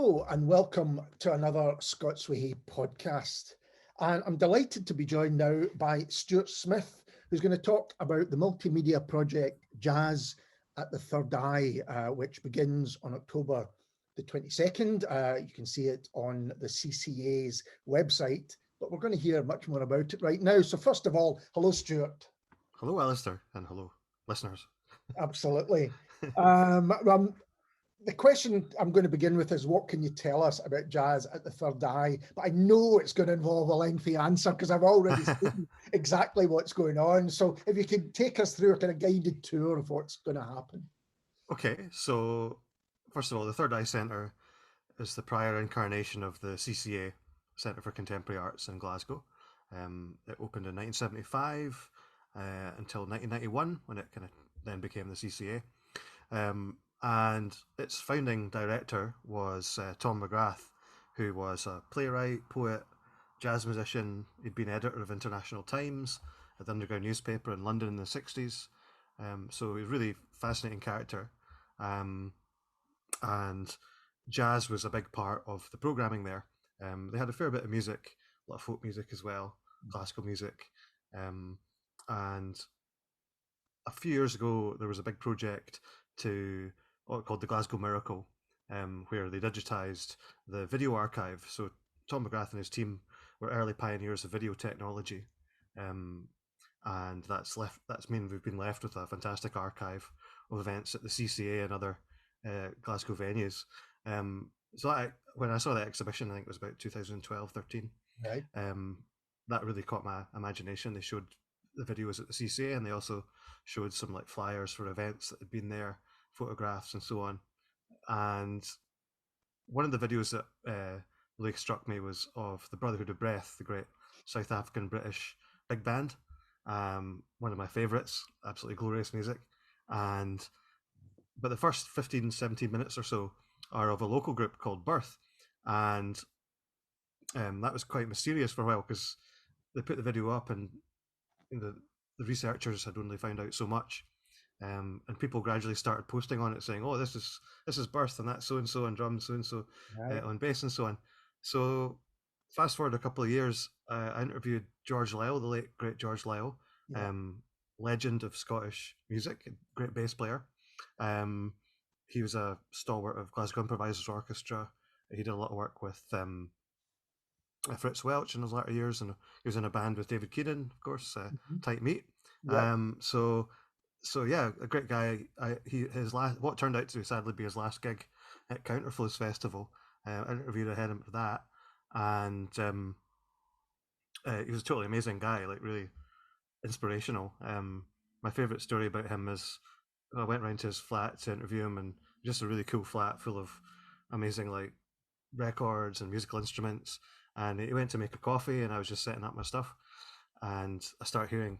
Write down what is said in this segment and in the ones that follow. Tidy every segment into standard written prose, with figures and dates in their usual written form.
Hello and welcome to another Scots Way podcast. And I'm delighted to be joined now by Stewart Smith, who's going to talk about the multimedia project Jazz at the Third Eye, which begins on October the 22nd. You can see it on the CCA's website, but we're going to hear much more about it right now. So first of all, hello, Stewart. Hello, Alistair, and hello, listeners. Absolutely. The question I'm going to begin with is, what can you tell us about Jazz at the Third Eye? But I know it's going to involve a lengthy answer because I've already seen exactly what's going on. So if you could take us through a kind of guided tour of what's going to happen. Okay, so first of all, the Third Eye Centre is the prior incarnation of the CCA, Centre for Contemporary Arts in Glasgow. It opened in 1975 until 1991, when it kind of then became the CCA. And its founding director was Tom Mcgrath, who was a playwright, poet, jazz musician. He'd been editor of International Times at the Underground newspaper in London in the 60s. So he was a really fascinating character. And jazz was a big part of the programming there. They had a fair bit of music, a lot of folk music as well, classical music. And a few years ago, there was a big project to what called the Glasgow Miracle, where they digitised the video archive. So Tom Mcgrath and his team were early pioneers of video technology, and that's mean we've been left with a fantastic archive of events at the CCA and other Glasgow venues. When I saw that exhibition, I think it was about 2012-13, Right. that really caught my imagination. They showed the videos at the CCA, and they also showed some like flyers for events that had been there, photographs and so on. And one of the videos that really struck me was of the Brotherhood of Breath, the great South African British big band. One of my favourites, absolutely glorious music. But the first 15, 17 minutes or so are of a local group called Birth. And that was quite mysterious for a while because they put the video up and the researchers had only found out so much. And people gradually started posting on it saying, oh, this is Birth and that's so-and-so on drums, so-and-so on bass and so on. So fast forward a couple of years, I interviewed George Lyle, the late, great George Lyle, legend of Scottish music, great bass player. He was a stalwart of Glasgow Improvisers Orchestra. He did a lot of work with Fritz Welch in his latter years, and he was in a band with David Keenan, of course, Tight Meat. So yeah, a great guy. What turned out to sadly be his last gig at Counterflows Festival. I interviewed ahead of that, and he was a totally amazing guy, like really inspirational. My favorite story about him is I went round to his flat to interview him, and just a really cool flat full of amazing like records and musical instruments. And he went to make a coffee, and I was just setting up my stuff, and I start hearing.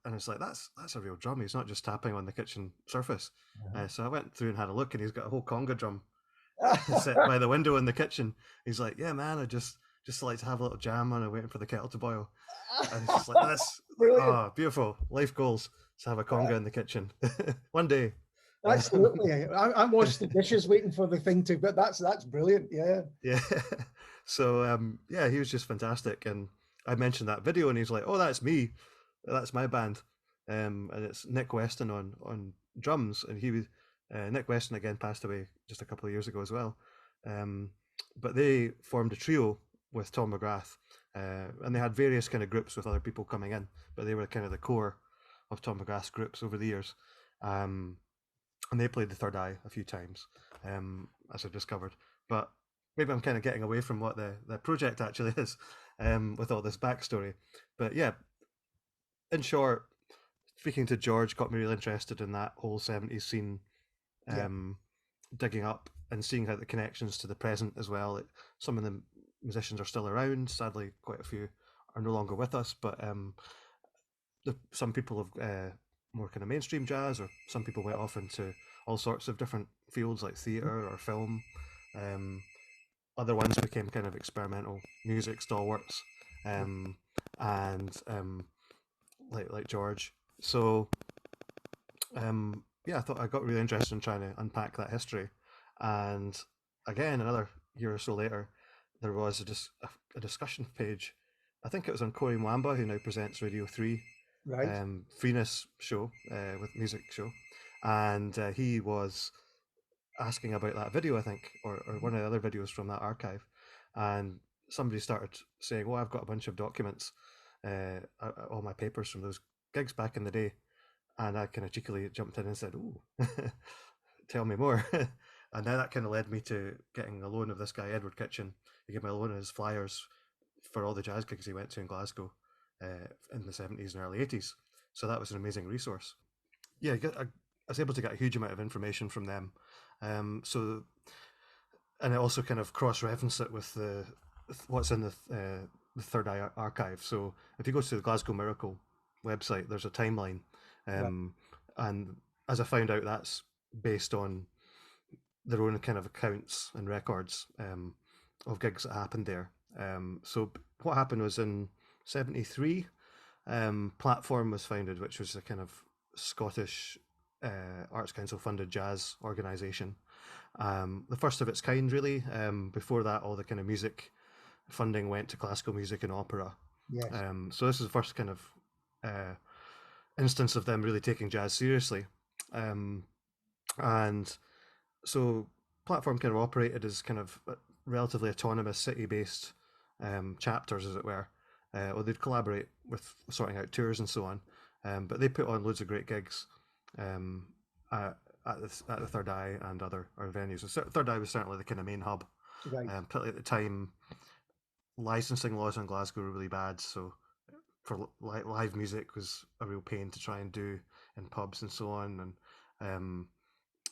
And it's like, that's a real drum. He's not just tapping on the kitchen surface. So I went through and had a look, and he's got a whole conga drum set by the window in the kitchen. He's like, yeah, man, I just like to have a little jam on and waiting for the kettle to boil. And it's just like, that's beautiful. Life goals to have a conga in the kitchen. One day. Absolutely. I'm washing the dishes waiting for the thing to, but that's brilliant. Yeah. Yeah. So, he was just fantastic. And I mentioned that video, and he's like, oh, that's me. That's my band, and it's Nick Weston on drums, and he was Nick Weston again passed away just a couple of years ago as well, but they formed a trio with Tom Mcgrath, and they had various kind of groups with other people coming in, but they were kind of the core of Tom Mcgrath's groups over the years, and they played the Third Eye a few times, as I've discovered. But maybe I'm kind of getting away from what the project actually is, with all this backstory. But yeah. In short, speaking to George got me really interested in that whole 70s scene, digging up and seeing how the connections to the present as well. Some of the musicians are still around. Sadly, quite a few are no longer with us, but some people have more kind of mainstream jazz, or some people went off into all sorts of different fields like theatre or film. Other ones became kind of experimental music stalwarts, and like George. So I thought I got really interested in trying to unpack that history, And again, another year or so later, there was a discussion page. I think it was on Corey Mwamba, who now presents Radio 3, Right. Freeness show, with music show. And he was asking about that video, I think, or one of the other videos from that archive. And somebody started saying, "Oh, I've got a bunch of documents, all my papers from those gigs back in the day." And I kind of cheekily jumped in and said, "Oh, tell me more." And now that kind of led me to getting a loan of this guy, Edward Kitchen. He gave me a loan of his flyers for all the jazz gigs he went to in Glasgow in the 70s and early 80s. So that was an amazing resource. Yeah, I was able to get a huge amount of information from them. So, and I also kind of cross-reference it with what's in the Third Eye archive. So if you go to the Glasgow Miracle website, there's a timeline, Right. and as I found out, that's based on their own kind of accounts and records of gigs that happened there. So what happened was in '73, Platform was founded, which was a kind of Scottish Arts Council funded jazz organisation. The first of its kind, really. Before that, all the kind of music funding went to classical music and opera. Yes. So this is the first kind of instance of them really taking jazz seriously. And so Platform kind of operated as kind of relatively autonomous city-based chapters, as it were. Or they'd collaborate with sorting out tours and so on. But they put on loads of great gigs at the Third Eye and other venues. So Third Eye was certainly the kind of main hub. Right. Particularly at the time, licensing laws in Glasgow were really bad, so for live music was a real pain to try and do in pubs and so on. And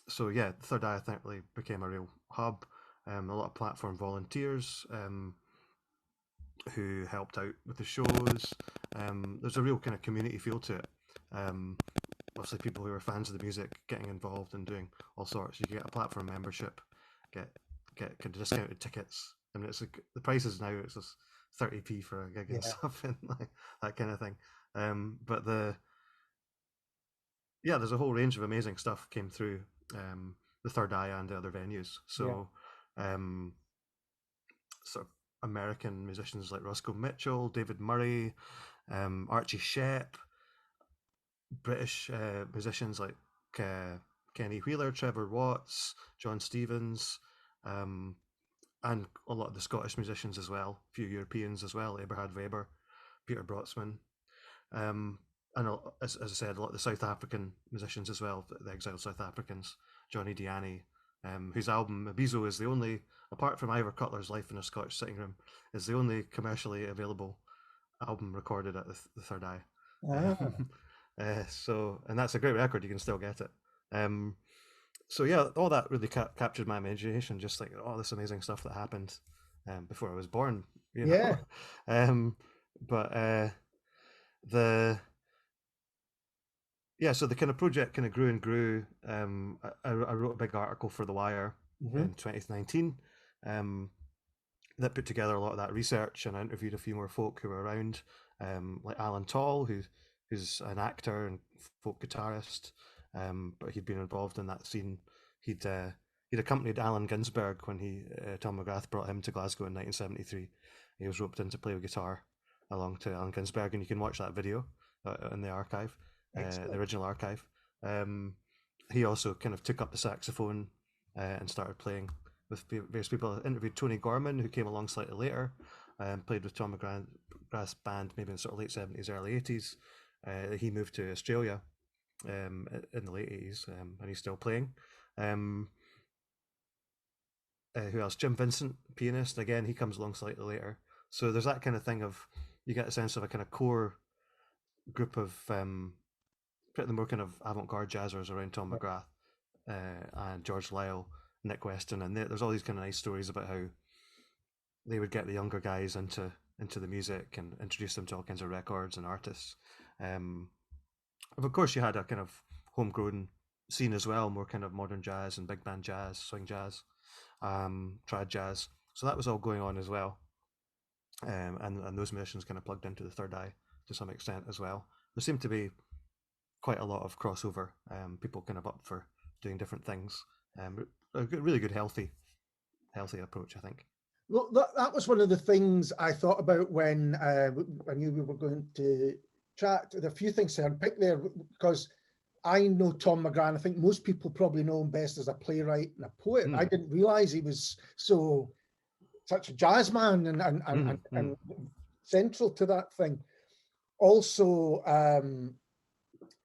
so yeah, the Third Eye I think really became a real hub. A lot of Platform volunteers who helped out with the shows. There's a real kind of community feel to it. Obviously, people who are fans of the music getting involved and doing all sorts. You can get a Platform membership, get kind of discounted tickets. I mean, it's the prices now. It's just 30p for a gig and stuff, and like that kind of thing. But there's a whole range of amazing stuff came through the Third Eye and the other venues. So, sort of American musicians like Roscoe Mitchell, David Murray, Archie Shepp, British musicians like Kenny Wheeler, Trevor Watts, John Stevens, and a lot of the Scottish musicians as well, a few Europeans as well, Eberhard Weber, Peter Brotsman, and as I said, a lot of the South African musicians as well, the exiled South Africans, Johnny Diani, whose album Abizo is the only, apart from Ivor Cutler's Life in a Scottish Sitting Room, is the only commercially available album recorded at the Third Eye. And that's a great record. You can still get it. So yeah, all that really captured my imagination. Just like all this amazing stuff that happened before I was born. You know? So the kind of project kind of grew and grew. I wrote a big article for The Wire in 2019 that put together a lot of that research, and I interviewed a few more folk who were around, like Alan Tall, who's an actor and folk guitarist, but he'd been involved in that scene. He'd accompanied Allen Ginsberg when Tom Mcgrath brought him to Glasgow in 1973. He was roped in to play guitar along to Allen Ginsberg, and you can watch that video in the archive, the original archive. He also kind of took up the saxophone and started playing with various people. I interviewed Tony Gorman, who came along slightly later, played with Tom McGrath's band maybe in sort of late 70s, early 80s. He moved to Australia in the late 80s, and he's still playing. Who else? Jim Vincent, pianist. Again, he comes along slightly later. So there's that kind of thing of, you get a sense of a kind of core group of pretty more kind of avant-garde jazzers around Tom McGrath and George Lyle, Nick Weston, and there's all these kind of nice stories about how they would get the younger guys into the music and introduce them to all kinds of records and artists. Of course, you had a kind of homegrown scene as well, more kind of modern jazz and big band jazz, swing jazz, trad jazz. So that was all going on as well. And those musicians kind of plugged into the Third Eye to some extent as well. There seemed to be quite a lot of crossover, people kind of up for doing different things. a good, really good, healthy approach, I think. Well, that was one of the things I thought about when I knew we were going to chat. There are a few things to unpick there because I know Tom Mcgrath. I think most people probably know him best as a playwright and a poet. I didn't realize he was such a jazz man and central to that thing. Also,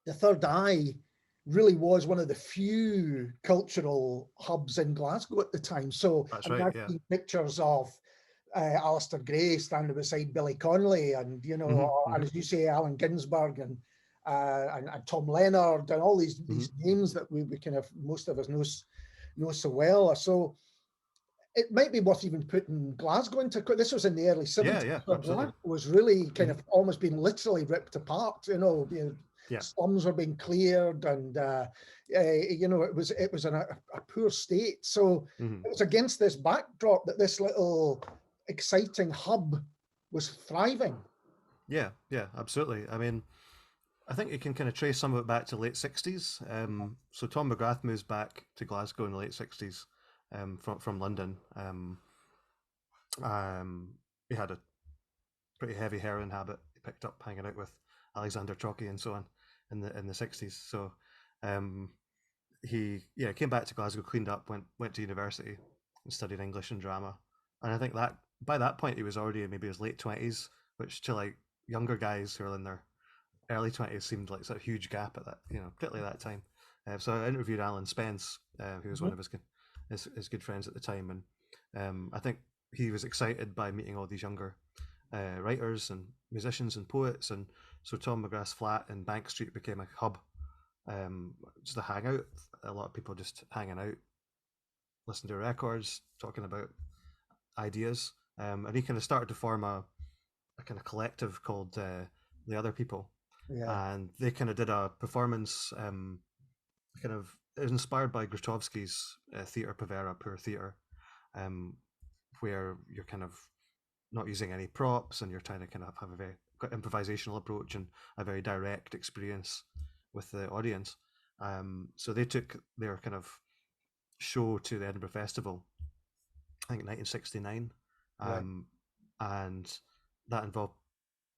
the Third Eye really was one of the few cultural hubs in Glasgow at the time. So That's I've right, yeah. seen pictures of Alistair Gray standing beside Billy Connolly, and and as you say, Allen Ginsberg and Tom Leonard, and all these names that we kind of most of us know so well. So it might be worth even putting Glasgow into. This was in the early 70s. Yeah, so absolutely. Glasgow was really kind of almost being literally ripped apart. Slums were being cleared, and it was in a poor state. So it was against this backdrop that this little exciting hub was thriving. Yeah, absolutely. I mean, I think you can kind of trace some of it back to late 60s. So Tom Mcgrath moves back to Glasgow in the late 60s from London. He had a pretty heavy heroin habit. He picked up hanging out with Alexander Chalky and so on in the 60s. So he came back to Glasgow, cleaned up, went to university and studied English and drama. And I think that by that point he was already in maybe his late 20s, which to like younger guys who are in their early 20s seemed like such a huge gap at that, particularly at that time. So I interviewed Alan Spence, who was one of his good friends at the time, and I think he was excited by meeting all these younger writers and musicians and poets, and so Tom Mcgrath's flat in Bank Street became a hub, just a hangout. A lot of people just hanging out, listening to records, talking about ideas, and he kind of started to form a kind of collective called The Other People. Yeah. And they kind of did a performance, kind of inspired by Grotowski's Theatre Povera, Poor Theatre, where you're kind of not using any props and you're trying to kind of have a very improvisational approach and a very direct experience with the audience. So they took their kind of show to the Edinburgh Festival, I think 1969, right. And that involved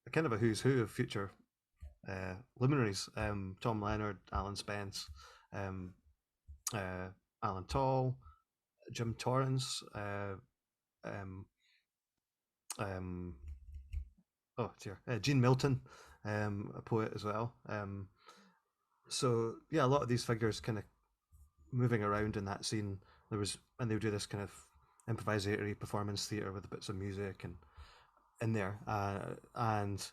a kind of a who's who of future luminaries: Tom Leonard, Alan Spence, Alan Tall, Jim Torrance, Gene Milton, a poet as well. So yeah, a lot of these figures kind of moving around in that scene. They would do this kind of improvisatory performance theatre with bits of music and in there, and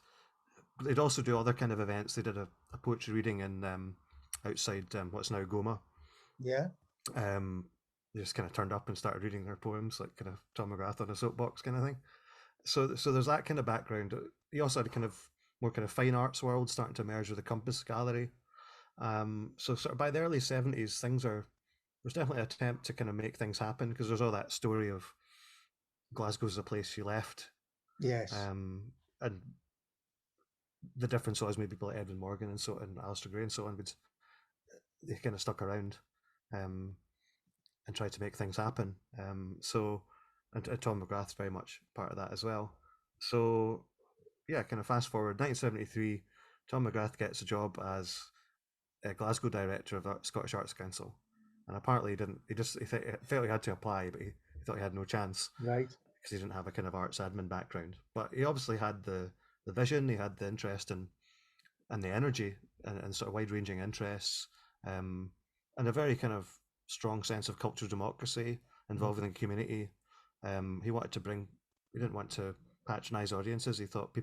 they'd also do other kind of events. They did a poetry reading in outside what's now Goma. Yeah. They just kind of turned up and started reading their poems, like kind of Tom Mcgrath on a soapbox kind of thing. So there's that kind of background. He also had a kind of more kind of fine arts world starting to emerge with the Compass Gallery. So sort of by the early 70s, there's definitely an attempt to kind of make things happen, because there's all that story of Glasgow's a place you left. Yes. And the difference was maybe people like Edwin Morgan and Alistair Gray and so on, they kind of stuck around and tried to make things happen. And Tom Mcgrath's very much part of that as well. So yeah, kind of fast forward 1973, Tom Mcgrath gets a job as a Glasgow director of the Scottish Arts Council, and apparently he felt he had to apply, but he thought he had no chance, right? Because he didn't have a kind of arts admin background. But he obviously had the vision, he had the interest and the energy and sort of wide-ranging interests, and a very kind of strong sense of cultural democracy involving the community. He didn't want to patronize audiences. He thought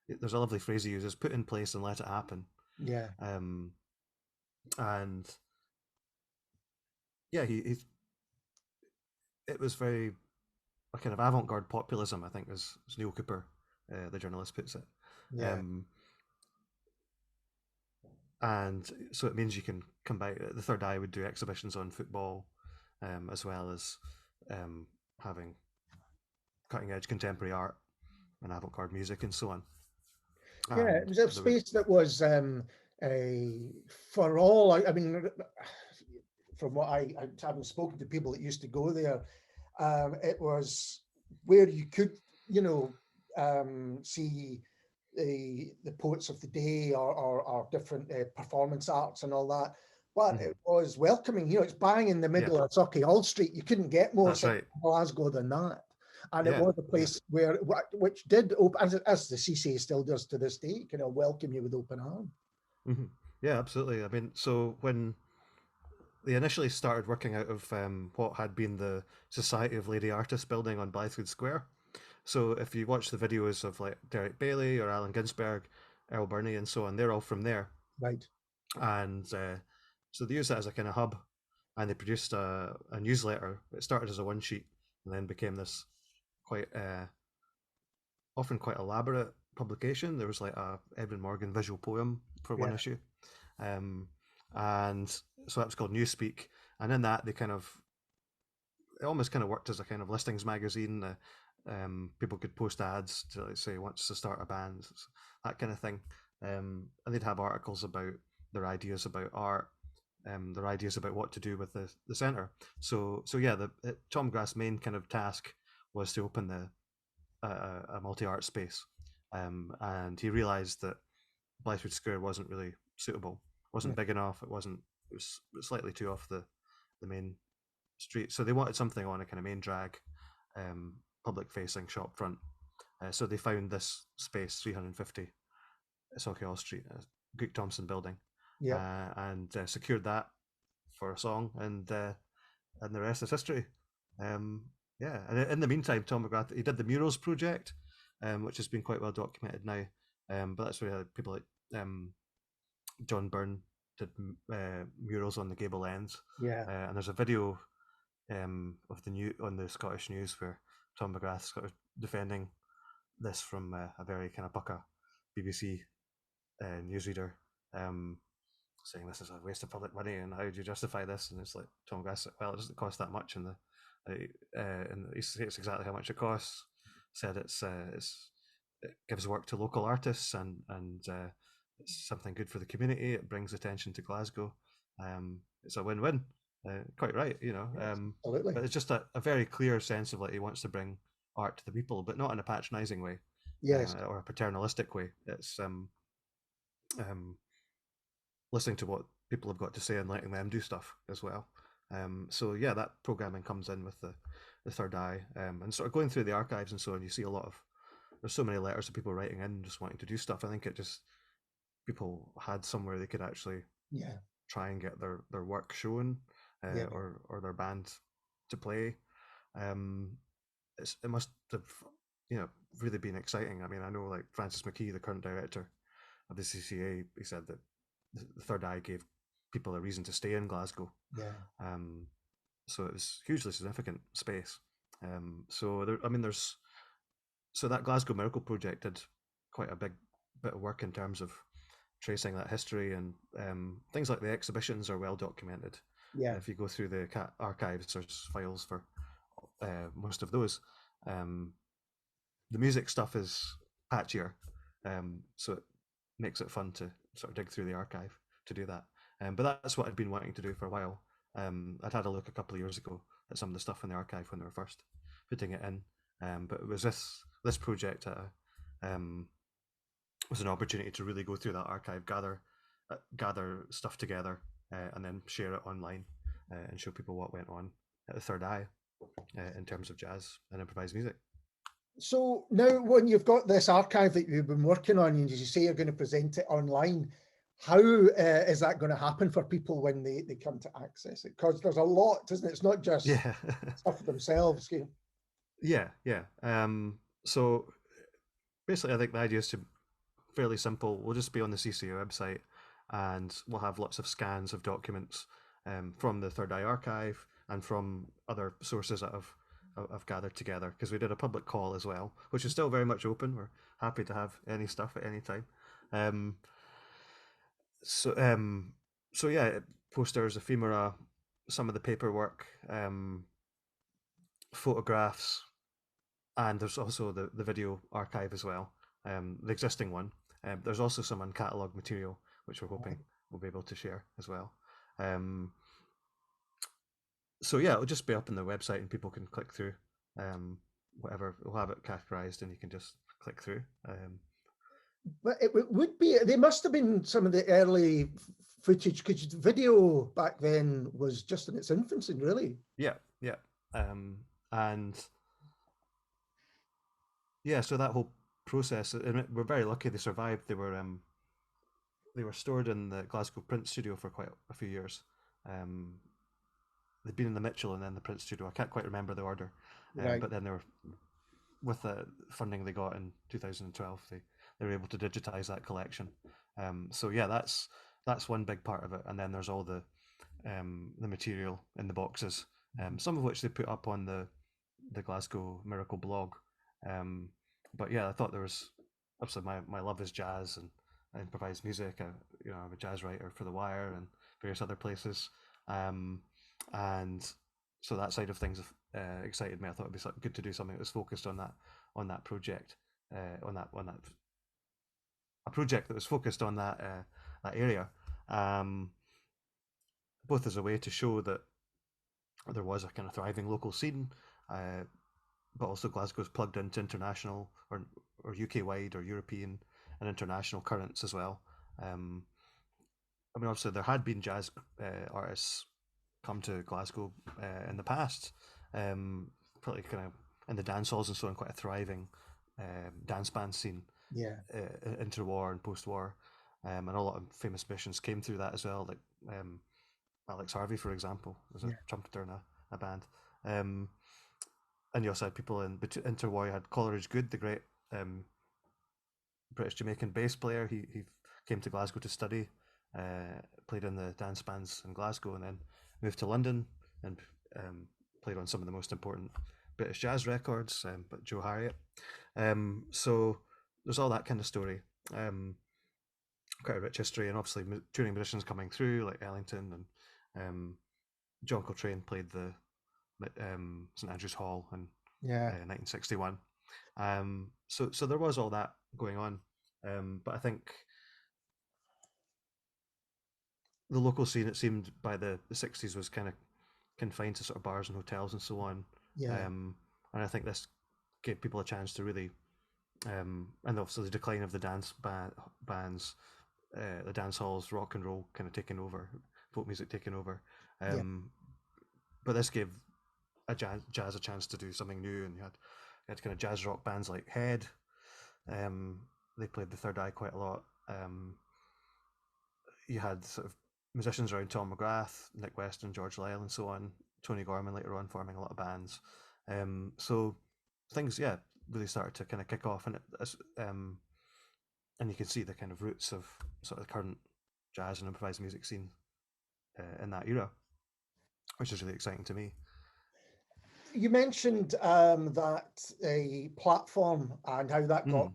there's a lovely phrase he uses: put in place and let it happen. Yeah. And yeah, it was very a kind of avant-garde populism, I think, as Neil Cooper, the journalist, puts it. Yeah. And so it means you can come by. The Third Eye would do exhibitions on football, as well as having cutting-edge contemporary art and avant-garde music and so on. Yeah, it was a space that was for all. I mean, from what having spoken to people that used to go there, it was where you could, see the poets of the day or different performance arts and all that. But it was welcoming. It's bang in the middle of Sauchiehall Street. You couldn't get more Glasgow than that. And it was a place which did open, as the CCA still does to this day, welcome you with open arms. Mm-hmm. Yeah, absolutely. I mean, so when they initially started working out of what had been the Society of Lady Artists building on Blythewood Square. So if you watch the videos of like Derek Bailey or Allen Ginsberg, Earl Birney and so on, they're all from there. Right. And so they used that as a kind of hub, and they produced a newsletter. It started as a one sheet and then became this quite often quite elaborate publication. There was like a Edwin Morgan visual poem for one issue. And so that was called Newspeak. And in that, it almost kind of worked as a kind of listings magazine. People could post ads to like, say wants to start a band, that kind of thing. And they'd have articles about their ideas about art, their ideas about what to do with the centre. So yeah, Tom Mcgrath's main kind of task was to open a multi-art space. And he realised that Blythewood Square wasn't really suitable, wasn't big enough, it was slightly too off the main street. So they wanted something on a kind of main drag, public-facing shop front. So they found this space, 350 Sauchiehall Street, Greek Thompson building, and secured that for a song, and the rest is history. And in the meantime, Tom Mcgrath, he did the Murals project, which has been quite well documented now. But that's where people like John Byrne did murals on the gable ends. And there's a video of on the Scottish News where Tom Mcgrath's defending this from a very kind of bucka BBC newsreader, saying this is a waste of public money and how do you justify this? And it's like Tom Mcgrath said, well, it doesn't cost that much, and he states exactly how much it costs. Said it gives work to local artists and it's something good for the community. It brings attention to Glasgow. It's a win-win. Quite right, absolutely. But it's just a very clear sense of like he wants to bring art to the people, but not in a patronising way, or a paternalistic way. It's listening to what people have got to say and letting them do stuff as well. So yeah, that programming comes in with the Third Eye, and sort of going through the archives and so on. You see there's so many letters of people writing in just wanting to do stuff. I think people had somewhere they could actually try and get their work shown, or their band to play. It must have really been exciting. I mean, I know like Francis McKee, the current director of the CCA, he said that the Third Eye gave people a reason to stay in Glasgow. So it was hugely significant space. So that Glasgow Miracle project did quite a big bit of work in terms of tracing that history, and things like the exhibitions are well documented. If you go through the archives, there's files for most of those. The music stuff is patchier, so it makes it fun to sort of dig through the archive to do that. But that's what I'd been wanting to do for a while. I'd had a look a couple of years ago at some of the stuff in the archive when they were first putting it in, but it was this project was an opportunity to really go through that archive, gather stuff together, and then share it online and show people what went on at the Third Eye in terms of jazz and improvised music. So now when you've got this archive that you've been working on, and as you say, you're going to present it online, how is that going to happen for people when they come to access it? Because there's a lot, isn't it? It's not just stuff themselves. Yeah. So basically, I think the idea is fairly simple. We'll just be on the CCA website, and we'll have lots of scans of documents from the Third Eye archive and from other sources that I've gathered together, because we did a public call as well, which is still very much open. We're happy to have any stuff at any time. So yeah, posters, ephemera, some of the paperwork, photographs, and there's also the video archive as well, the existing one. There's also some uncatalogued material which we're hoping we'll be able to share as well. So yeah, it'll just be up on the website and people can click through. Whatever, we'll have it categorized and you can just click through. But it would be, they must have been some of the early footage, because video back then was just in its infancy, really. Yeah, yeah. And yeah, so that whole process, and we're very lucky they survived. They were stored in the Glasgow print studio for quite a few years. Um, they'd been in the Mitchell and then the print studio. I can't quite remember the order, Right. but then they were, with the funding they got in 2012, they were able to digitize that collection. So yeah, that's one big part of it. And then there's all the material in the boxes, some of which they put up on the Glasgow Miracle blog. But yeah, I thought there was, obviously my love is jazz and I improvise music. I'm a jazz writer for The Wire and various other places, and so that side of things excited me. I thought it'd be good to do something that was focused on that project, on that a project that was focused on that area, um, both as a way to show that there was a kind of thriving local scene, uh, but also Glasgow's plugged into international or UK wide or European and international currents as well. Um, I mean, obviously there had been jazz artists come to Glasgow in the past, probably kind of in the dance halls and so on, quite a thriving dance band scene Yeah. interwar and post-war, and a lot of famous musicians came through that as well, like Alex Harvey, for example, was a Yeah. trumpeter in a band. Um, and you also had people in interwar. You had Coleridge Good, the great British Jamaican bass player. He came to Glasgow to study, played in the dance bands in Glasgow, and then moved to London and played on some of the most important British jazz records, but Joe Harriet. So there's all that kind of story. Quite a rich history, and obviously touring musicians coming through like Ellington and John Coltrane played the St Andrews Hall in Yeah. 1961. So there was all that going on, but I think the local scene, it seemed by the 60s, was kind of confined to sort of bars and hotels and so on. Yeah. And I think this gave people a chance to really, and also the decline of the bands, the dance halls, rock and roll kind of taking over, folk music taking over. Yeah. But this gave jazz a chance to do something new, and you had kind of jazz rock bands like Head. They played the Third Eye quite a lot. You had sort of musicians around Tom Mcgrath, Nick Weston, George Lyle, and so on. Tony Gorman later on forming a lot of bands. So things, yeah, really started to kind of kick off, and you can see the kind of roots of sort of the current jazz and improvised music scene in that era, which is really exciting to me. You mentioned that a platform and how that got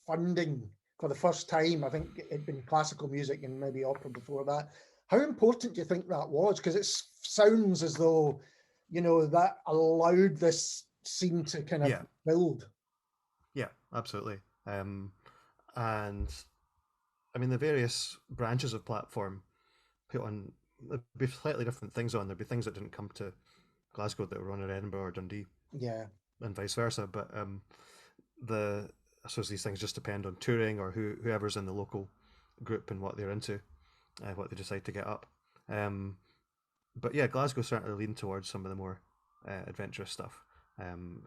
funding for the first time. I think it'd been classical music and maybe opera before that. How important do you think that was? Because it sounds as though, that allowed this scene to kind of Yeah, build. yeah, absolutely. And I mean, the various branches of platform put on, there'd be slightly different things on. There'd be things that didn't come to Glasgow that were on in Edinburgh or Dundee, Yeah. and vice versa. But the I suppose these things just depend on touring or whoever's in the local group and what they're into, what they decide to get up. But yeah, Glasgow certainly leaned towards some of the more adventurous stuff, and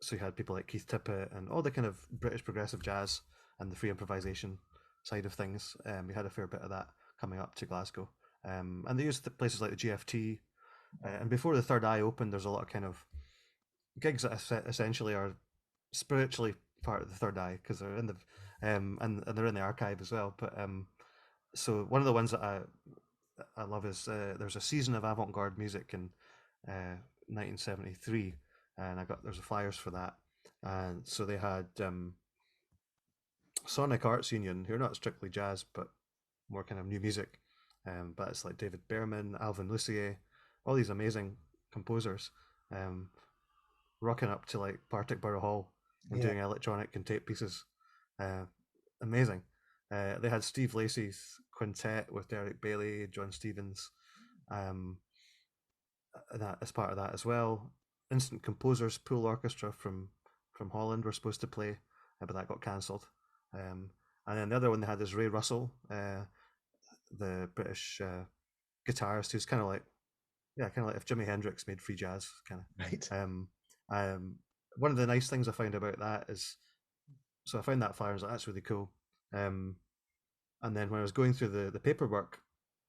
so you had people like Keith Tippett and all the kind of British progressive jazz and the free improvisation side of things. We had a fair bit of that coming up to Glasgow, and they used places like the GFT. And before the Third Eye opened, there's a lot of kind of gigs that essentially are spiritually part of the Third Eye because they're in the and they're in the archive as well. But so one of the ones that I love is there's a season of avant-garde music in 1973, and there's the flyers for that, and so they had Sonic Arts Union, who are not strictly jazz but more kind of new music, but it's like David Behrman, Alvin Lucier, all these amazing composers, um, rocking up to like Partick Borough Hall and Yeah. doing electronic and tape pieces. Amazing. They had Steve Lacey's quintet with Derek Bailey, John Stevens, that as part of that as well. Instant Composers Pool Orchestra from Holland were supposed to play, but that got cancelled. And then the other one they had is Ray Russell, the British guitarist, who's kind of like if Jimi Hendrix made free jazz, kind of. Right. One of the nice things I found about that is, so I found that flyer and was like, that's really cool. And then when I was going through the paperwork,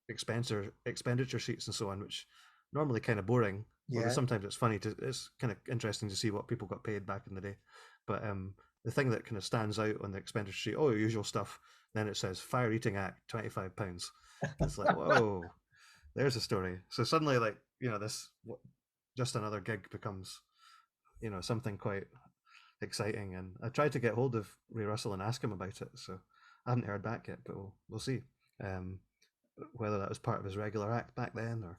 expenditure sheets and so on, which normally kind of boring, although sometimes it's kind of interesting to see what people got paid back in the day. But the thing that kind of stands out on the expenditure sheet, usual stuff. Then it says fire eating act, £25. It's like, whoa, there's a story. So suddenly, like, this just another gig becomes, something quite exciting. And I tried to get hold of Ray Russell and ask him about it. So I haven't heard back yet, but we'll see whether that was part of his regular act back then or.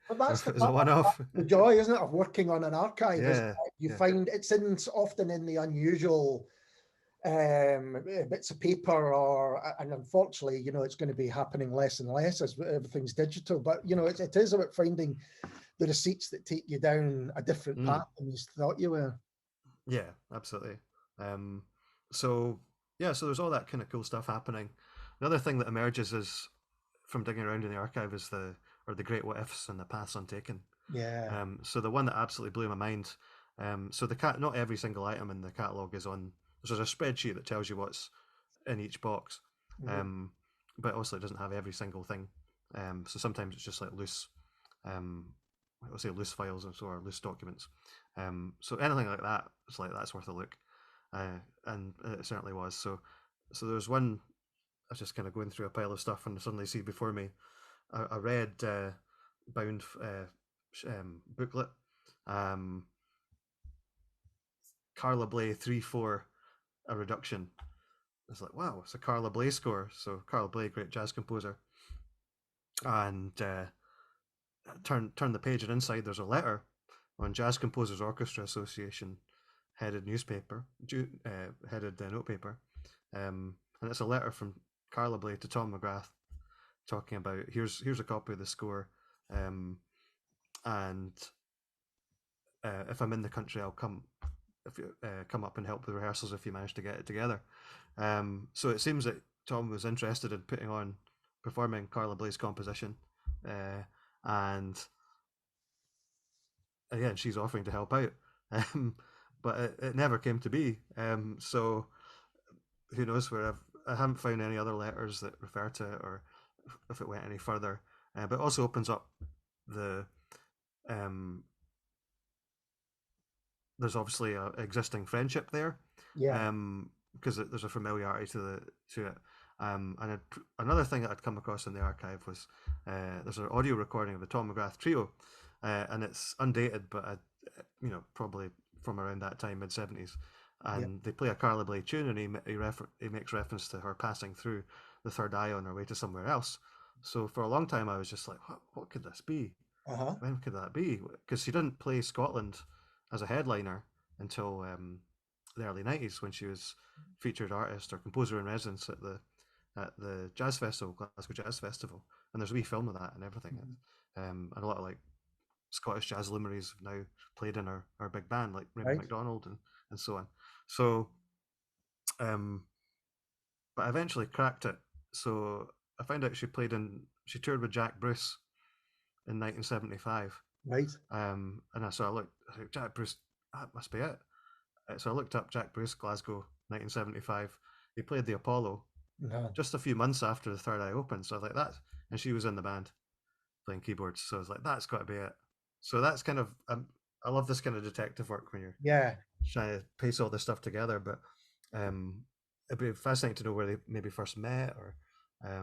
But that's a one-off. The joy, isn't it, of working on an archive? Yeah, you find it's often in the unusual bits of paper, and unfortunately, it's going to be happening less and less as everything's digital. But it is about finding the receipts that take you down a different path than you thought you were. Yeah, absolutely. So there's all that kind of cool stuff happening. The other thing that emerges is from digging around in the archive is the great what ifs and the paths untaken. Yeah. So the one that absolutely blew my mind. So not every single item in the catalog is on. There's a spreadsheet that tells you what's in each box, but also it doesn't have every single thing. So sometimes it's just like loose, loose files or loose documents. So anything like that, it's like that's worth a look, and it certainly was. So there's one. I was just kind of going through a pile of stuff and suddenly see before me a red bound booklet, Carla Bley 3/4, a reduction. It's like, wow, it's a Carla Bley score. So Carla Bley, great jazz composer. And turn the page, and inside there's a letter on Jazz Composers Orchestra Association headed newspaper, headed notepaper, and it's a letter from Carla Bley to Tom Mcgrath talking about here's a copy of the score, and if I'm in the country, I'll come up and help with rehearsals if you manage to get it together. So it seems that Tom was interested in performing Carla Bley's composition, and again, she's offering to help out, but it never came to be. So who knows where I haven't found any other letters that refer to it or if it went any further. But it also opens up the there's obviously an existing friendship there, because there's a familiarity to it. And another thing that I'd come across in the archive was there's an audio recording of the Tom Mcgrath Trio, and it's undated, but probably from around that time, mid-70s. And they play a Carla Bley tune, and he makes reference to her passing through the third eye on her way to somewhere else. So for a long time, I was just like, what could this be? When could that be? Because she didn't play Scotland as a headliner until the early 90s, when she was featured artist or composer in residence at the Jazz Festival, Glasgow Jazz Festival, and there's a wee film of that and everything. And a lot of like Scottish jazz luminaries have now played in her big band, like Raymond MacDonald and so on. So, but I eventually cracked it. So I found out she toured with Jack Bruce in 1975. Right. And I looked, Jack Bruce, that must be it. So I looked up Jack Bruce, Glasgow, 1975. He played the Apollo just a few months after the Third Eye opened. So I was like, that, and she was in the band playing keyboards. So I was like, that's got to be it. So that's kind of, I love this kind of detective work when you're trying to piece all this stuff together. But it'd be fascinating to know where they maybe first met, or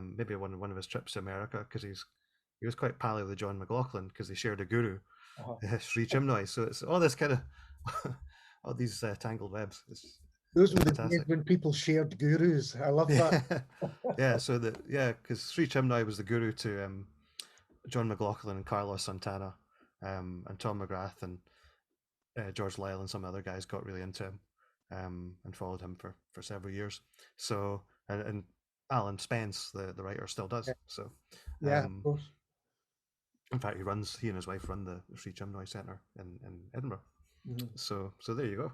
maybe one of his trips to America, because he was quite pally with John McLaughlin because they shared a guru, Sri Chimnoy. So it's all this kind of all these tangled webs. Those were the days when people shared gurus. I love that. Yeah. So because Sri Chimnoy was the guru to John McLaughlin and Carlos Santana, and Tom Mcgrath and George Lyle and some other guys got really into him, and followed him for several years. So and Alan Spence, the writer, still does. So of course. In fact, he and his wife run the Free Gym Noise Centre in Edinburgh. Mhm. So there you go.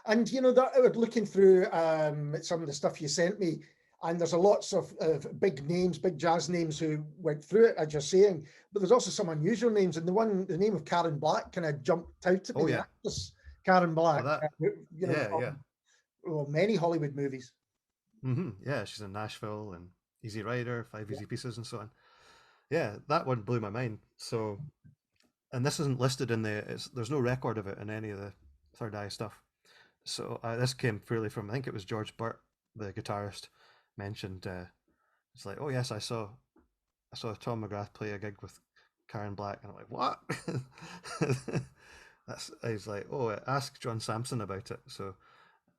And that I was looking through some of the stuff you sent me, and there's a lots of big names, big jazz names who went through it, as you're saying. But there's also some unusual names, and the name of Karen Black kind of jumped out at me. Oh The yeah. actress Karen Black, Well, yeah. from many Hollywood movies. Yeah, she's in Nashville and Easy Rider, Five Yeah. Easy Pieces, and so on. Yeah, that one blew my mind. So, and this isn't listed in there's no record of it in any of the Third Eye stuff. So this came purely from, I think it was George Burt, the guitarist, mentioned. It's like, oh yes, I saw Tom Mcgrath play a gig with Karen Black, and I'm like, what? He's like, oh, ask John Sampson about it. So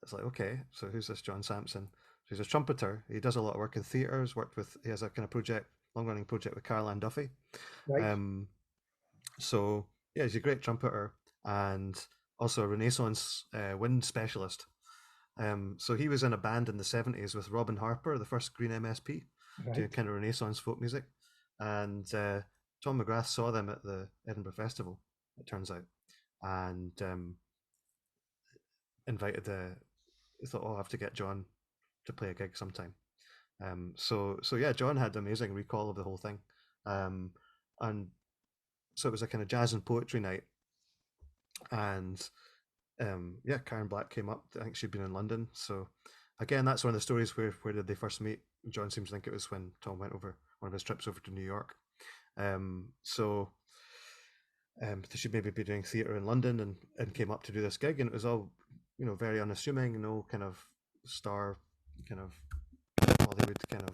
it's like, okay, so who's this John Sampson? So he's a trumpeter. He does a lot of work in theatres. He has a kind of long running project with Carol Ann Duffy. Right. So yeah, he's a great trumpeter and also a Renaissance wind specialist. So he was in a band in the 70s with Robin Harper, the first Green MSP, doing kind of Renaissance folk music. And Tom Mcgrath saw them at the Edinburgh Festival, it turns out, and invited thought, oh, I'll have to get John to play a gig sometime. So yeah, John had amazing recall of the whole thing. And so it was a kind of jazz and poetry night. And yeah, Karen Black came up. I think she'd been in London. So again, that's one of the stories where did they first meet? John seems to think it was when Tom went over one of his trips over to New York. So she maybe be doing theatre in London and came up to do this gig, and it was all, very unassuming, no kind of star kind of Hollywood kind of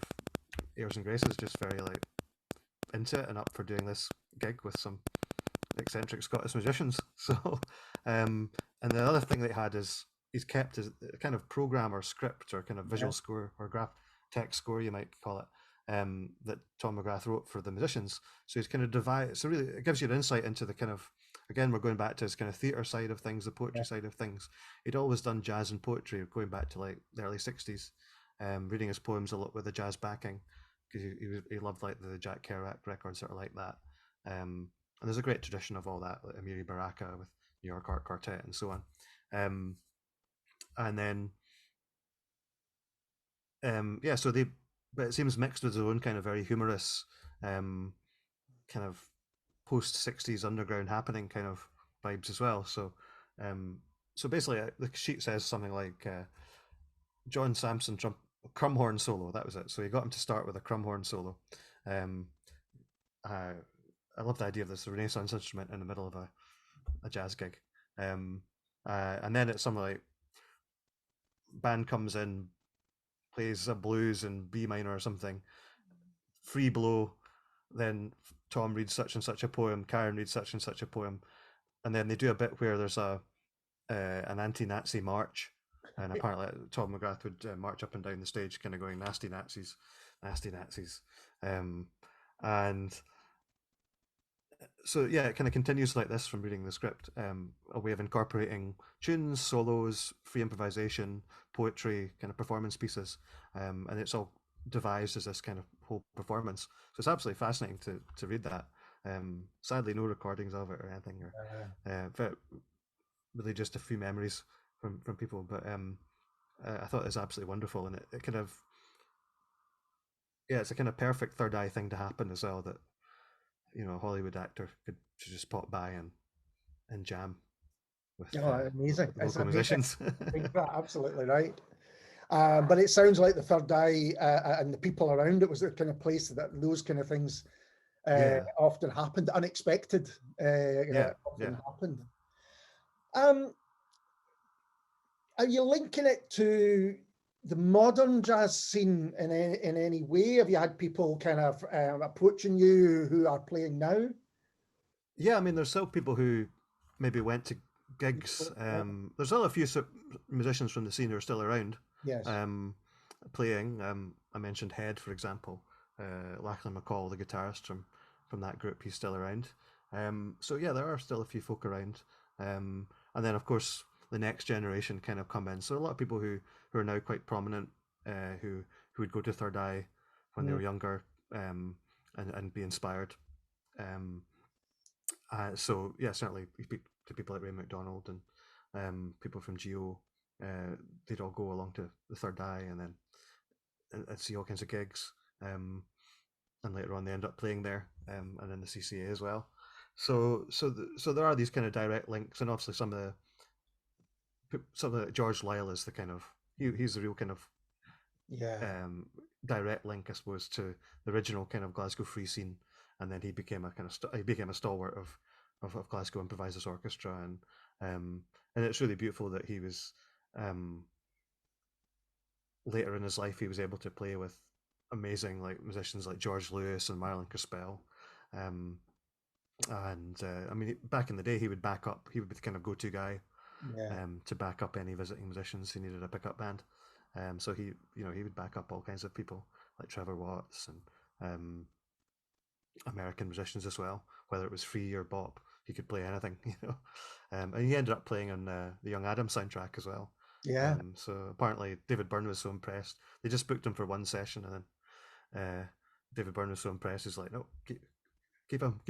airs and graces, just very like into it and up for doing this gig with some eccentric Scottish musicians. So and the other thing they had is he's kept his kind of program or script or kind of visual score or graph text score, you might call it, that Tom Mcgrath wrote for the musicians. So he's kind of divided. So really, it gives you an insight into the kind of, again, we're going back to his kind of theatre side of things, the poetry side of things. He'd always done jazz and poetry, going back to like the early 60s, reading his poems a lot with the jazz backing, because he loved like the Jack Kerouac records that are like that. And there's a great tradition of all that, like Amiri Baraka with New York Art Quartet and so on. And then, so but it seems mixed with his own kind of very humorous, kind of post 60s underground happening kind of vibes as well. So, so basically, the sheet says something like John Sampson crumhorn solo. That was it. So he got him to start with a crumhorn solo. I love the idea of this Renaissance instrument in the middle of a jazz gig. And then it's something like band comes in, plays a blues in B minor or something, free blow, then Tom reads such and such a poem, Karen reads such and such a poem, and then they do a bit where there's an anti-Nazi march, and apparently Tom Mcgrath would march up and down the stage kind of going, nasty Nazis, nasty Nazis. And so yeah, it kind of continues like this from reading the script, a way of incorporating tunes, solos, free improvisation, poetry, kind of performance pieces, and it's all devised as this kind of whole performance. So it's absolutely fascinating to read that. Sadly, no recordings of it or anything, or really just a few memories from people. But I thought it was absolutely wonderful, and it kind of, it's a kind of perfect Third Eye thing to happen as well, that a Hollywood actor could just pop by and jam with amazing. the local musicians. Absolutely right. But it sounds like the Third Eye and the people around it was the kind of place that those kind of things often happened, unexpected. Happened. Are you linking it to the modern jazz scene in any way? Have you had people kind of approaching you who are playing now? Yeah, I mean, there's still people who maybe went to gigs. There's still a few musicians from the scene who are still around. Yes. Playing. I mentioned Head, for example. Lachlan McCall, the guitarist from that group, he's still around. So yeah, there are still a few folk around. And then of course the next generation kind of come in. So a lot of people who are now quite prominent, who would go to Third Eye when they were younger, and be inspired. So yeah, certainly to people like Ray McDonald and people from Geo, they'd all go along to the Third Eye and then and see all kinds of gigs. And later on they end up playing there, and in the CCA as well. So there are these kind of direct links, and obviously some of the George Lyle is the kind of he's the real kind of Yeah. direct link, I suppose, to the original kind of Glasgow free scene, and then he became a kind of he became a stalwart of Glasgow Improvisers Orchestra, and it's really beautiful that he was later in his life he was able to play with amazing like musicians like George Lewis and Marlon Crispell. Um, and I mean, back in the day, he would he would be the kind of go-to guy Yeah. to back up any visiting musicians who needed a pickup band. So he would back up all kinds of people like Trevor Watts and American musicians as well, whether it was free or bop. He could play anything, and he ended up playing on the Young Adams soundtrack as well. Yeah. So apparently David Byrne was so impressed. They just booked him for one session, and then David Byrne was so impressed. He's like, "No, keep him.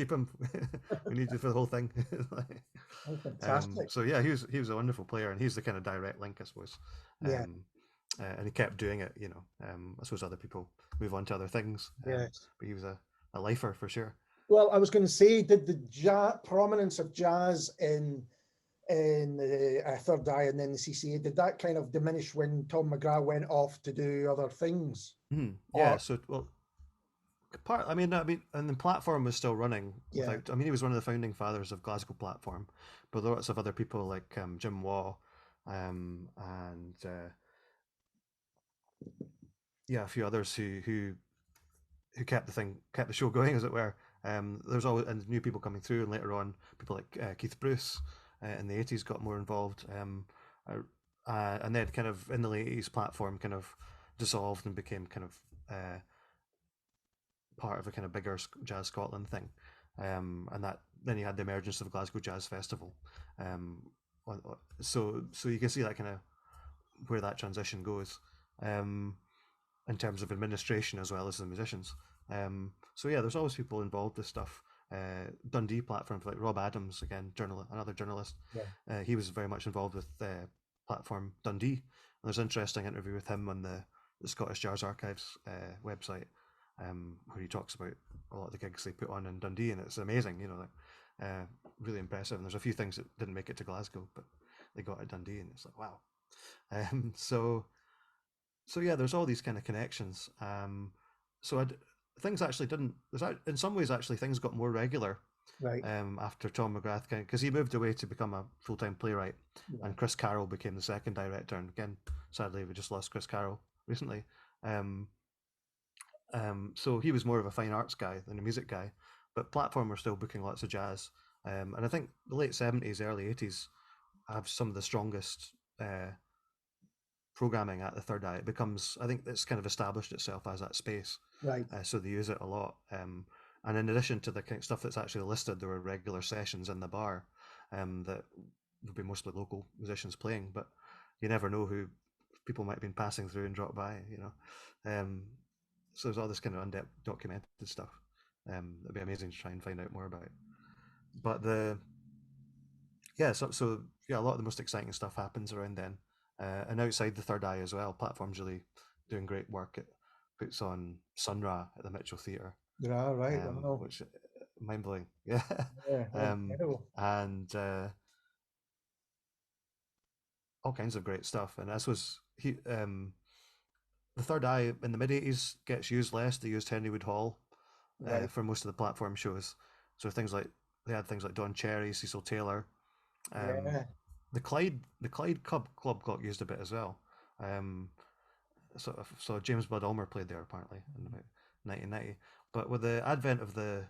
We need you for the whole thing." Oh, fantastic. So yeah, he was a wonderful player, and he's the kind of direct link, I suppose. Yeah. And he kept doing it. I suppose other people move on to other things, Yes. but he was a lifer for sure. Well, I was going to say, did the prominence of jazz in the Third Eye and then the CCA, did that kind of diminish when Tom Mcgrath went off to do other things? Yeah. Or, So and the platform was still running yeah. without. I mean, he was one of the founding fathers of Glasgow Platform, but lots of other people like Jim Waugh, and yeah, a few others who kept the show going, as it were. There's always and new people coming through, and later on, people like Keith Bruce in the '80s got more involved, and then kind of in the late '80s, Platform kind of dissolved and became kind of part of a kind of bigger Jazz Scotland thing, and that then you had the emergence of Glasgow Jazz Festival. So you can see that kind of where that transition goes. In terms of administration as well as the musicians. So yeah, there's always people involved with stuff. Dundee Platform, like Rob Adams, again, another journalist. Yeah. He was very much involved with Platform Dundee. And there's an interesting interview with him on the Scottish Jazz Archives website, where he talks about a lot of the gigs they put on in Dundee, and it's amazing, really impressive. And there's a few things that didn't make it to Glasgow, but they got at Dundee, and it's like, wow. So yeah, there's all these kind of connections. Things actually didn't. In some ways, actually, things got more regular. Right. After Tom Mcgrath, because he moved away to become a full-time playwright, and Chris Carroll became the second director. And again, sadly, we just lost Chris Carroll recently. So he was more of a fine arts guy than a music guy, but Platform were still booking lots of jazz. And I think the late '70s, early '80s have some of the strongest programming at the Third Eye. I think it's kind of established itself as that space. Right. So they use it a lot. And in addition to the kind of stuff that's actually listed, there were regular sessions in the bar that would be mostly local musicians playing, but you never know who people might have been passing through and drop by, So there's all this kind of undocumented stuff. It'd be amazing to try and find out more about. But a lot of the most exciting stuff happens around then. And outside the Third Eye as well, Platform's really doing great work. It puts on Sun Ra at the Mitchell Theatre. Yeah, right. Which mind blowing. Yeah. Incredible. And all kinds of great stuff. And this was the Third Eye in the mid '80s gets used less. They used Henrywood Hall for most of the Platform shows. So they had things like Don Cherry, Cecil Taylor. The Clyde Club got used a bit as well. So James Bud Ulmer played there apparently in about 1990. But with the advent of the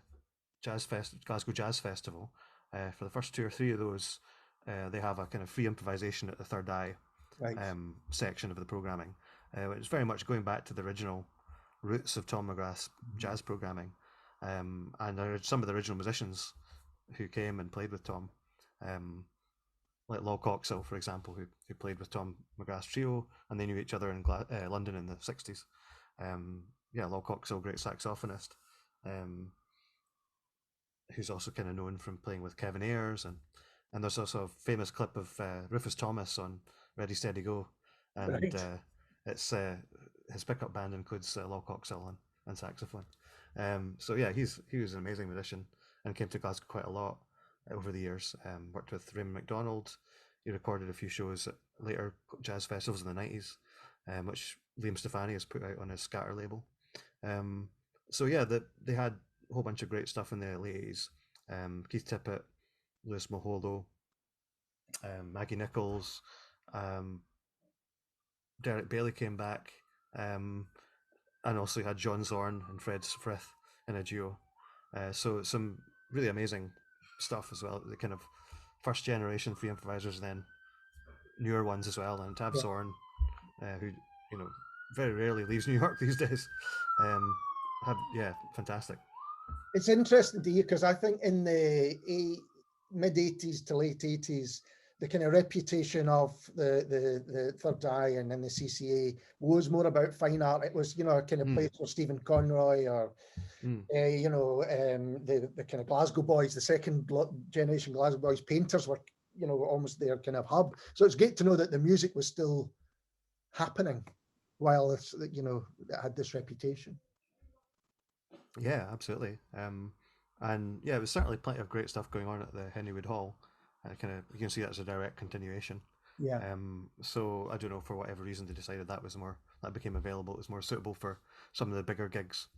Glasgow Jazz Festival, for the first 2 or 3 of those, they have a kind of free improvisation at the Third Eye section of the programming, which is very much going back to the original roots of Tom Mcgrath's jazz programming. And there are some of the original musicians who came and played with Tom. Like Lyle Coxhill, for example, who played with Tom Mcgrath Trio, and they knew each other in London in the '60s. Lyle Coxhill, great saxophonist. who's also kind of known from playing with Kevin Ayers, and there's also a famous clip of Rufus Thomas on Ready Steady Go, and Right. it's his pickup band includes Lyle Coxhill and saxophone. So yeah, he was an amazing musician and came to Glasgow quite a lot over the years. Worked with Raymond MacDonald. He recorded a few shows at later jazz festivals in the 90s, which Liam Stefani has put out on his Scatter label. So yeah, they had a whole bunch of great stuff in the late 80s. Keith Tippett, Lewis Maholo, Maggie Nichols, um, Derek Bailey came back, and also had John Zorn and Fred Frith in a duo. So some really amazing stuff as well. The kind of first generation free improvisers, and then newer ones as well. And to have Yeah. Zorn, who very rarely leaves New York these days, fantastic. It's interesting to hear because I think in the mid 80s to late 80s, the kind of reputation of the Third Eye and then the CCA was more about fine art. It was, a kind of place for Stephen Conroy or, the kind of Glasgow boys, the second generation Glasgow boys painters were, almost their kind of hub. So it's great to know that the music was still happening while it's, it had this reputation. Yeah, absolutely. And yeah, it was certainly plenty of great stuff going on at the Henrywood Hall. Kind of, you can see that as a direct continuation. Yeah. So I don't know, for whatever reason they decided that became available. It was more suitable for some of the bigger gigs,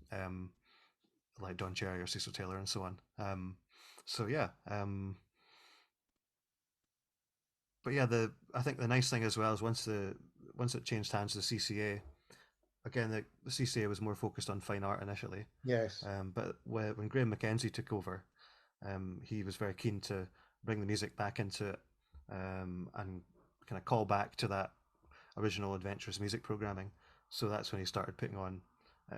like Don Cherry or Cecil Taylor and so on. So yeah. But yeah, I think the nice thing as well is once it changed hands to the CCA, again, the CCA was more focused on fine art initially. Yes. But when Graham Mackenzie took over, he was very keen to bring the music back into it, and kind of call back to that original adventurous music programming. So that's when he started putting on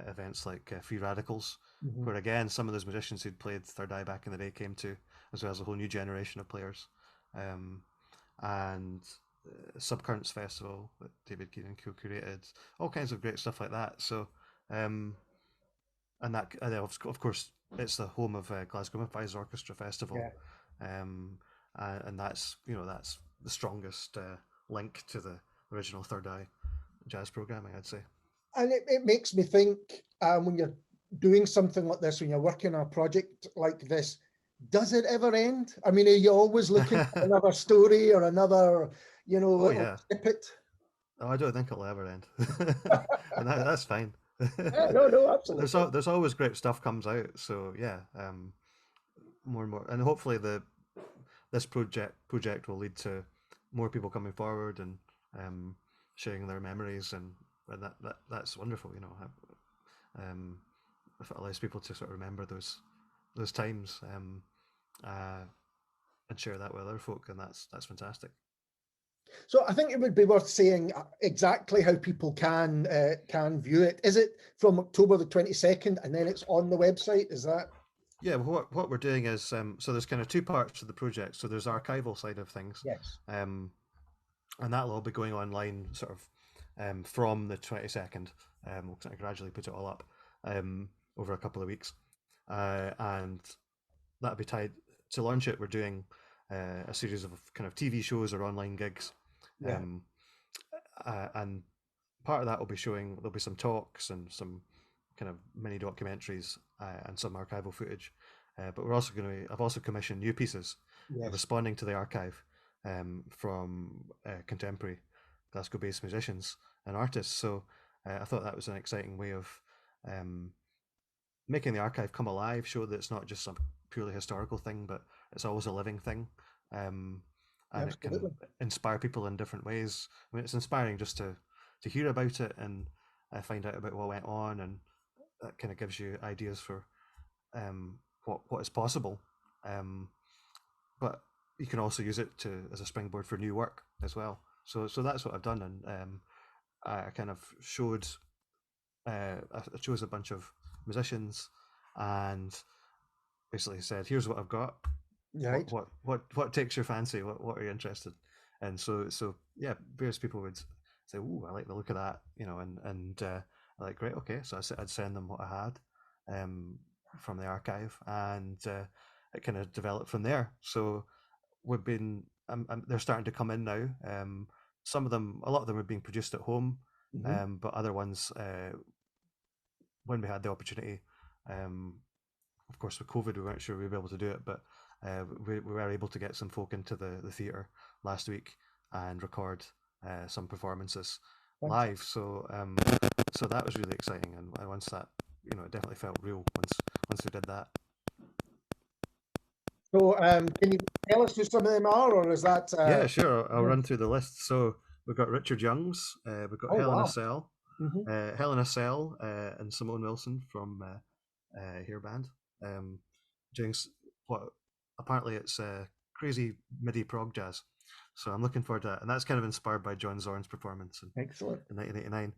events like Free Radicals, where again some of those musicians who'd played Third Eye back in the day came to, as well as a whole new generation of players. And Subcurrents Festival that David Keenan co-curated, all kinds of great stuff like that. So, and of course it's the home of Glasgow Improvisers Orchestra Festival, and that's that's the strongest link to the original Third Eye jazz programming, I'd say. And it makes me think, when you're doing something like this, when you're working on a project like this, does it ever end? I mean, are you always looking for another story or another, snippet? Oh, I don't think it'll ever end, and that's fine. No, absolutely. There's always great stuff comes out, so yeah, more and more, and hopefully this project will lead to more people coming forward and sharing their memories, and that's wonderful, if it allows people to sort of remember those times, and share that with other folk, and that's fantastic. So I think it would be worth saying exactly how people can view it. Is it from October the 22nd and then it's on the website? Is that? Yeah, well, what we're doing is, so there's kind of two parts to the project. So there's archival side of things, Yes, and that'll all be going online sort of from the 22nd. We'll kind of gradually put it all up over a couple of weeks, and that'll be tied to launch it. We're doing a series of kind of TV shows or online gigs, and part of that will be there'll be some talks and some kind of mini documentaries and some archival footage. But I've also commissioned new pieces responding to the archive from contemporary Glasgow-based musicians and artists. So I thought that was an exciting way of making the archive come alive, show that it's not just some purely historical thing, but it's always a living thing. And it can inspire people in different ways. I mean, it's inspiring just to hear about it and find out about what went on, and that kind of gives you ideas for what is possible. But you can also use it as a springboard for new work as well. So that's what I've done, and I kind of showed. I chose a bunch of musicians and basically said, "Here's what I've got. Right. What takes your fancy? What are you interested?" And so yeah, various people would say, "Ooh, I like the look of that," and I like, great, okay. So I'd send them what I had from the archive, and it kind of developed from there. So we've been they're starting to come in now. Some of them, a lot of them are being produced at home, but other ones, when we had the opportunity, of course with COVID we weren't sure we'd be able to do it, but we were able to get some folk into the theatre last week and record some performances live. So so that was really exciting, and once that, you know, it definitely felt real once we did that. So can you tell us who some of them are, or is that? Yeah, sure. I'll run through the list. So we've got Richard Youngs, we've got Helen Assel, and Simone Wilson from Hair Band, doing what apparently it's crazy MIDI prog jazz. So I'm looking forward to that, and that's kind of inspired by John Zorn's performance in 1989.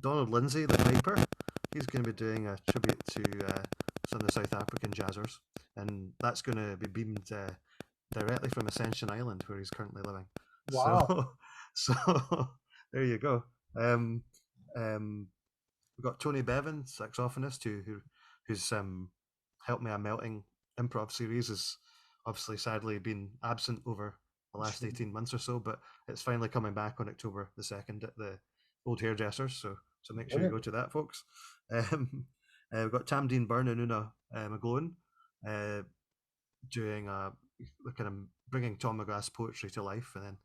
Donald Lindsay, the piper, he's going to be doing a tribute to some of the South African jazzers, and that's going to be beamed directly from Ascension Island, where he's currently living. Wow. So there you go. We've got Tony Bevin, saxophonist, who's Help Me I'm Melting improv series, has obviously sadly been absent over the last 18 months or so, but it's finally coming back on October the 2nd at the Old Hairdressers, so make sure you go to that, folks. We've got Tam Dean Byrne and Una McGlowan doing a kind of bringing Tom McGrath's poetry to life, and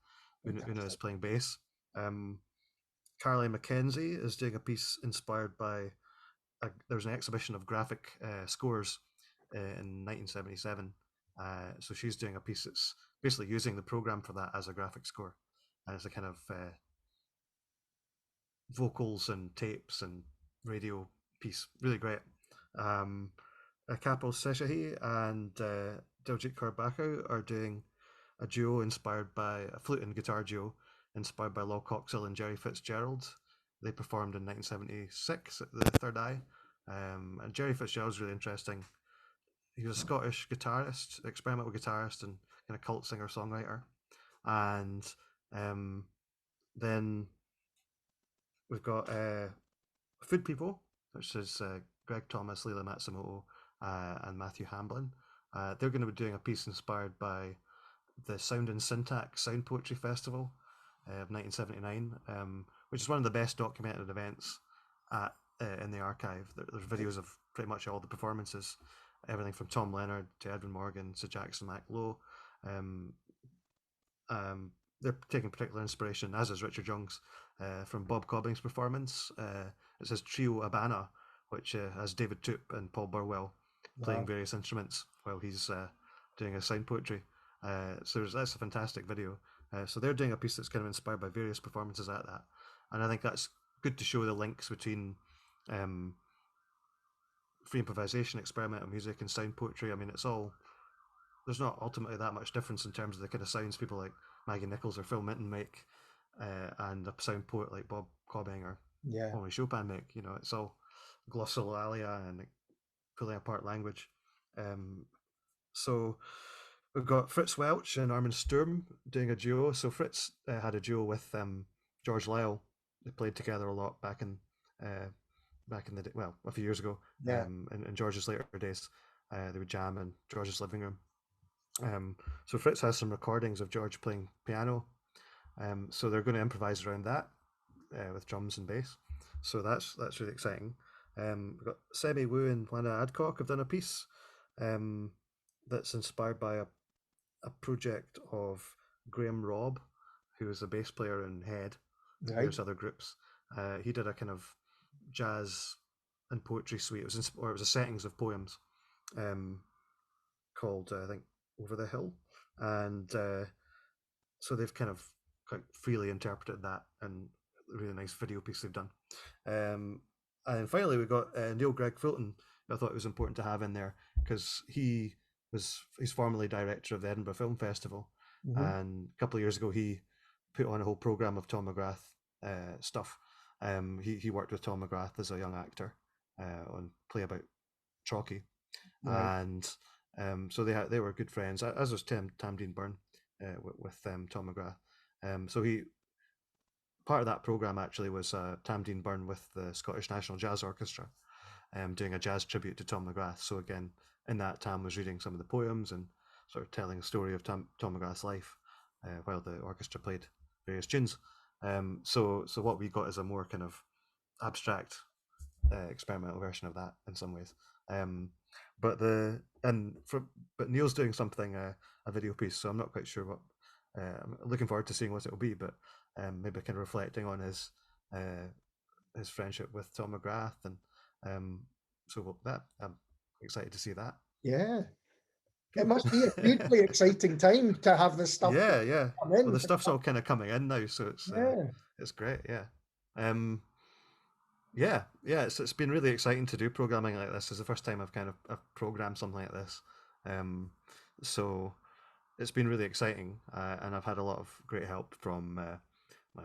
then Una is playing bass. Carly Mackenzie is doing a piece inspired by there's an exhibition of graphic scores in 1977. So she's doing a piece that's basically using the program for that as a graphic score, and it's a kind of vocals and tapes and radio piece. Really great. Capo Seshahi and Diljit Karbakau are doing a duo inspired by a flute and guitar duo inspired by Lol Coxhill and Jerry Fitzgerald. They performed in 1976 at the Third Eye. And Jerry Fitzgerald's really interesting. He was a Scottish guitarist, experimental guitarist, and kind of cult singer-songwriter. And then we've got Food People, which is Greg Thomas, Leela Matsumoto, and Matthew Hamblin. They're going to be doing a piece inspired by the Sound and Syntax Sound Poetry Festival of 1979, which is one of the best documented events in the archive. There's videos of pretty much all the performances, everything from Tom Leonard to Edwin Morgan to Jackson Mac Lowe. They're taking particular inspiration, as is Richard Youngs, from Bob Cobbing's performance. It says Trio Abana, which has David Toop and Paul Burwell playing various instruments while he's doing his sound poetry. So that's a fantastic video. So they're doing a piece that's kind of inspired by various performances at that. And I think that's good to show the links between free improvisation, experimental music, and sound poetry. I mean, it's all, there's not ultimately that much difference in terms of the kind of sounds people like Maggie Nichols or Phil Minton make, and a sound poet like Bob Cobbing or Henri Chopin make. You know, it's all glossolalia and pulling apart language. So we've got Fritz Welch and Armin Sturm doing a duo. So Fritz had a duo with George Lyle. They played together a lot back in the day, well, a few years ago. In George's later days, they would jam in George's living room. So Fritz has some recordings of George playing piano. So they're going to improvise around that with drums and bass. So that's really exciting. We've got Sebi Wu and Lana Adcock have done a piece that's inspired by a project of Graham Robb, who is a bass player in Head, various other groups. He did a kind of jazz and poetry suite. It was a settings of poems called, I think, Over the Hill. And so they've kind of quite freely interpreted that, and a really nice video piece they've done. And finally, we got Neil Greg Filton. I thought it was important to have in there because he's formerly director of the Edinburgh Film Festival, and a couple of years ago he put on a whole program of Tom Mcgrath stuff. He worked with Tom Mcgrath as a young actor on Play About Chalky, and so they were good friends, as was Tam Dean Byrne with Tom Mcgrath. So part of that program actually was Tam Dean Byrne with the Scottish National Jazz Orchestra doing a jazz tribute to Tom Mcgrath. So again, in that, Tam was reading some of the poems and sort of telling a story of Tom McGrath's life while the orchestra played various tunes. So what we got is a more kind of abstract experimental version of that in some ways. But Neil's doing something, a video piece, so I'm not quite sure what. I'm looking forward to seeing what it will be, but maybe kind of reflecting on his friendship with Tom McGrath, and I'm excited to see that. Yeah. It must be a hugely exciting time to have this stuff. Yeah. Come in. Well, the stuff's all kind of coming in now, so it's great. Yeah. It's been really exciting to do programming like this. It's the first time I've programmed something like this, so it's been really exciting, and I've had a lot of great help from my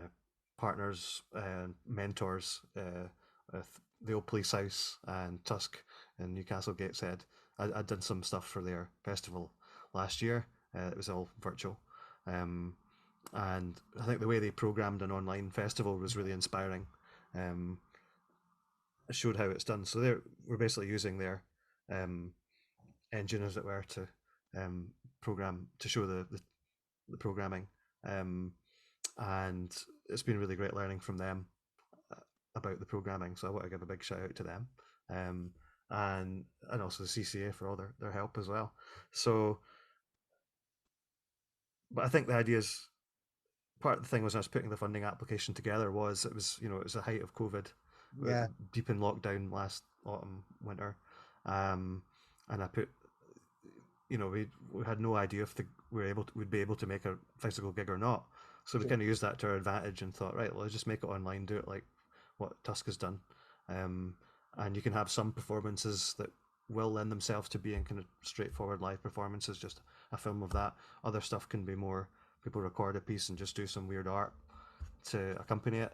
partners and mentors, the old Police House and Tusk and Newcastle Gateshead. I'd done some stuff for their festival last year. It was all virtual, and I think the way they programmed an online festival was really inspiring. It showed how it's done. So we're basically using their engine, as it were, to program, to show the programming, and it's been really great learning from them about the programming. So I want to give a big shout out to them, and also the CCA for all their help as well. So, but I think the idea is, part of the thing was, I was putting the funding application together, it was the height of COVID, deep in lockdown last autumn, winter, and I put, we had no idea if we'd be able to make a physical gig or not. So we kind of used that to our advantage and thought, right, well, let's just make it online, do it like what Tusk has done. And you can have some performances that will lend themselves to being kind of straightforward live performances, just a film of that. Other stuff can be more, people record a piece and just do some weird art to accompany it.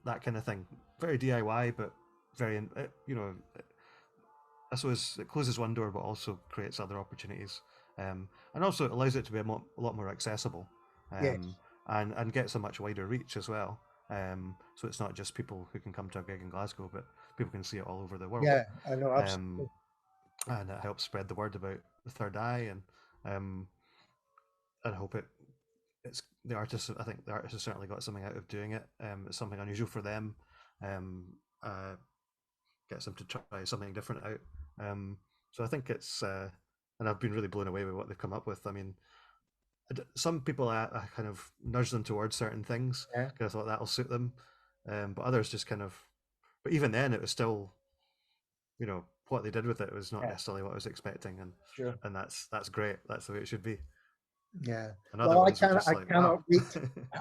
That kind of thing. Very DIY, but very, I suppose it closes one door, but also creates other opportunities. And also it allows it to be a lot more accessible, and gets a much wider reach as well. So it's not just people who can come to a gig in Glasgow, but people can see it all over the world. Yeah, I know, absolutely. And it helps spread the word about the Third Eye, and I hope it's the artists. I think the artists have certainly got something out of doing it. It's something unusual for them. Gets them to try something different out. So I think it's, and I've been really blown away with what they've come up with. I mean, some people I kind of nudge them towards certain things because I thought that'll suit them, but others just kind of. But even then, it was still, what they did with it was not necessarily what I was expecting, and that's great. That's the way it should be. Yeah. Well, I cannot wait.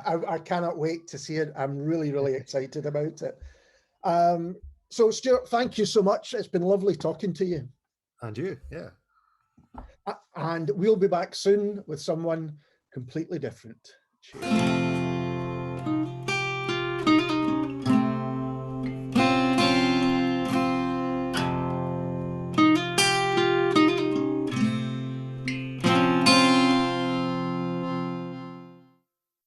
I cannot wait to see it. I'm really, really excited about it. So Stewart, thank you so much. It's been lovely talking to you. And you, yeah. And we'll be back soon with someone completely different. Cheers.